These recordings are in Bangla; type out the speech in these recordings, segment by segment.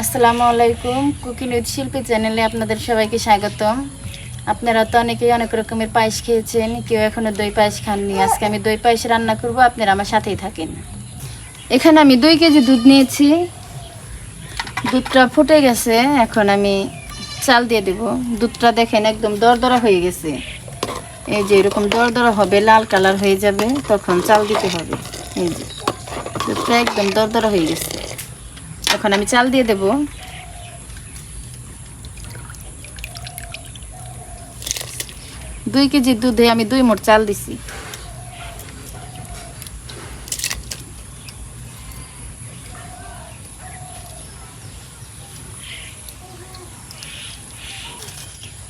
আসসালামু আলাইকুম। কুকিং উইথ শিল্পী চ্যানেলে আপনাদের সবাইকে স্বাগতম। আপনারা তো অনেকেই অনেক রকমের পায়েস খেয়েছেন, কেউ এখনো দই পায়েস খাননি। আজকে আমি দই পায়েস রান্না করব, আপনারা আমার সাথেই থাকেন। এখানে আমি 2 কেজি দুধ নিয়েছি। দুধটা ফুটে গেছে, এখন আমি চাল দিয়ে দেব। দুধটা দেখেন একদম দরদরা হয়ে গেছে। এই যে এরকম দরদরা হবে, লাল কালার হয়ে যাবে, তখন চাল দিতে হবে। এই যে দুধটা একদম দরদরা হয়ে গেছে, এখন আমি চাল দিয়ে দেব। 2 কেজি দুধে আমি 2 মোট চাল দিছি।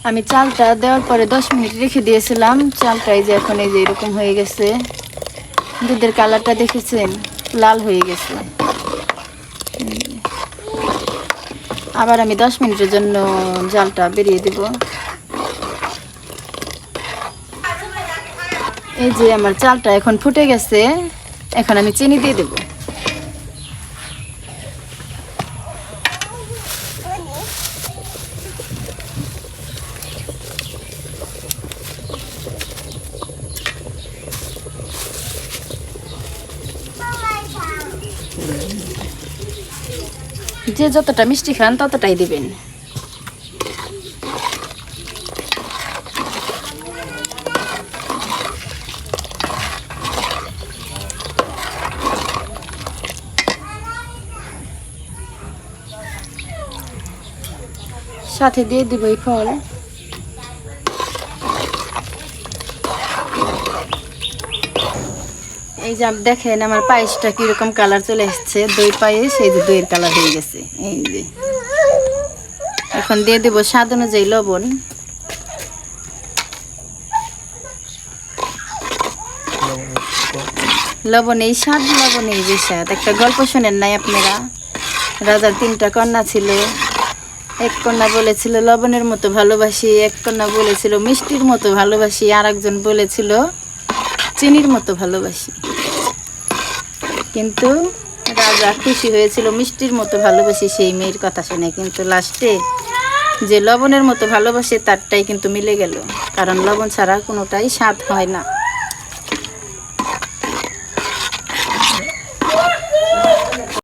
আমি চালটা দেওয়ার পরে 10 মিনিট রেখে দিয়েছিলাম। চালটা এই যে এখন এই যে এরকম হয়ে গেছে। দুধের কালারটা দেখেছেন, লাল হয়ে গেছে। আবার আমি 10 মিনিটের জন্য জালটা বেরিয়ে দেব। এই যে আমার চালটা এখন ফুটে গেছে, এখন আমি চিনি দিয়ে দেব। যে যতটা মিষ্টি খান ততটাই দিবেন। সাথে দিয়ে দিব এই ফল। এই যে দেখেন আমার পায়েসটা কিরকম কালার চলে এসছে। দই পায়েস, এই যে দইয়ের কালার হয়ে গেছে। এই যে এখন দিয়ে দেব স্বাদ অনুযায়ী লবণ। লবণ এই স্বাদ, লবণ এই যে স্বাদ। একটা গল্প শোনেন নাই আপনারা? রাজার 3টা কন্যা ছিল। এক কন্যা বলেছিল লবণের মতো ভালোবাসি, এক কন্যা বলেছিল মিষ্টির মতো ভালোবাসি, আর একজন বলেছিল চিনির মতো ভালোবাসি। কিন্তু রাজা খুশি হয়েছিল মিষ্টির মতো ভালোবাসি সেই মেয়ের কথা শুনে, কিন্তু লাস্টে যে লবণের মতো ভালোবাসে তারটাই কিন্তু মিলে গেল, কারণ লবণ ছাড়া কোনোটাই স্বাদ হয় না।